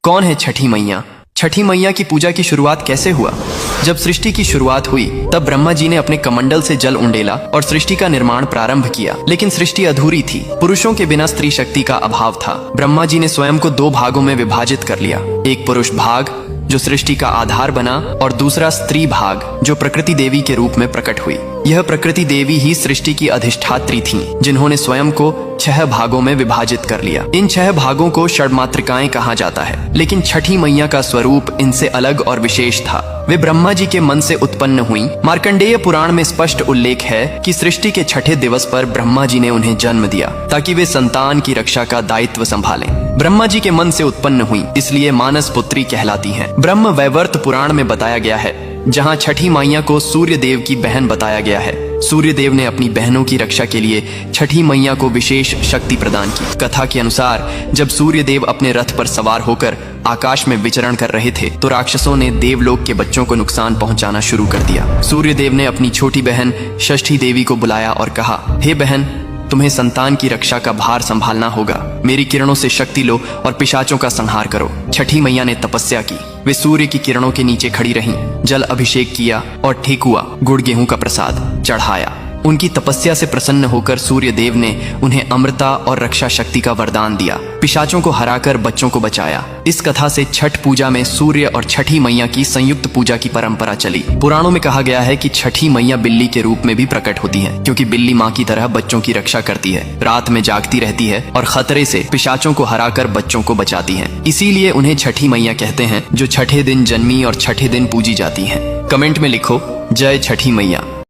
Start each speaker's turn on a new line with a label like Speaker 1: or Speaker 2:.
Speaker 1: कौन है छठी मैया? छठी मैया की पूजा की शुरुआत कैसे हुआ? जब सृष्टि की शुरुआत हुई तब ब्रह्मा जी ने अपने कमंडल से जल उंडेला और सृष्टि का निर्माण प्रारंभ किया। लेकिन सृष्टि अधूरी थी, पुरुषों के बिना स्त्री शक्ति का अभाव था। ब्रह्मा जी ने स्वयं को दो भागों में विभाजित कर लिया, एक पुरुष भाग जो सृष्टि का आधार बना और दूसरा स्त्री भाग जो प्रकृति देवी के रूप में प्रकट हुई। यह प्रकृति देवी ही सृष्टि की अधिष्ठात्री थीं, जिन्होंने स्वयं को 6 भागों में विभाजित कर लिया। इन 6 भागों को षड्मातृकाएं कहा जाता है, लेकिन छठी मैया का स्वरूप इनसे अलग और विशेष था। वे ब्रह्मा जी के मन से उत्पन्न हुई। मार्कंडेय पुराण में स्पष्ट उल्लेख है कि सृष्टि के छठे दिवस पर ब्रह्मा जी ने उन्हें जन्म दिया ताकि वे संतान की रक्षा का दायित्व संभालें। ब्रह्मा जी के मन से उत्पन्न हुई, इसलिए मानस पुत्री कहलाती हैं। ब्रह्म वैवर्त पुराण में बताया गया है, जहाँ छठी मैया को सूर्य देव की बहन बताया गया है। सूर्य देव ने अपनी बहनों की रक्षा के लिए छठी मैया को विशेष शक्ति प्रदान की। कथा के अनुसार जब सूर्य देव अपने रथ पर सवार होकर आकाश में विचरण कर रहे थे तो राक्षसों ने देवलोक के बच्चों को नुकसान पहुंचाना शुरू कर दिया। सूर्य देव ने अपनी छोटी बहन षष्ठी देवी को बुलाया और कहा, हे बहन, तुम्हें संतान की रक्षा का भार संभालना होगा। मेरी किरणों से शक्ति लो और पिशाचों का संहार करो। छठी मैया ने तपस्या की। वे सूर्य की किरणों के नीचे खड़ी रहीं, जल अभिषेक किया और ठेकुआ गुड़ गेहूं का प्रसाद चढ़ाया। उनकी तपस्या से प्रसन्न होकर सूर्य देव ने उन्हें अमृता और रक्षा शक्ति का वरदान दिया। पिशाचों को हराकर बच्चों को बचाया। इस कथा से छठ पूजा में सूर्य और छठी मैया की संयुक्त पूजा की परंपरा चली। पुराणों में कहा गया है कि छठी मैया बिल्ली के रूप में भी प्रकट होती है, क्योंकि बिल्ली माँ की तरह बच्चों की रक्षा करती है, रात में जागती रहती है और खतरे से पिशाचों को हराकर बच्चों को बचाती है। इसीलिए उन्हें छठी मैया कहते हैं, जो छठे दिन जन्मी और छठे दिन पूजी जाती है। कमेंट में लिखो, जय छठी मैया।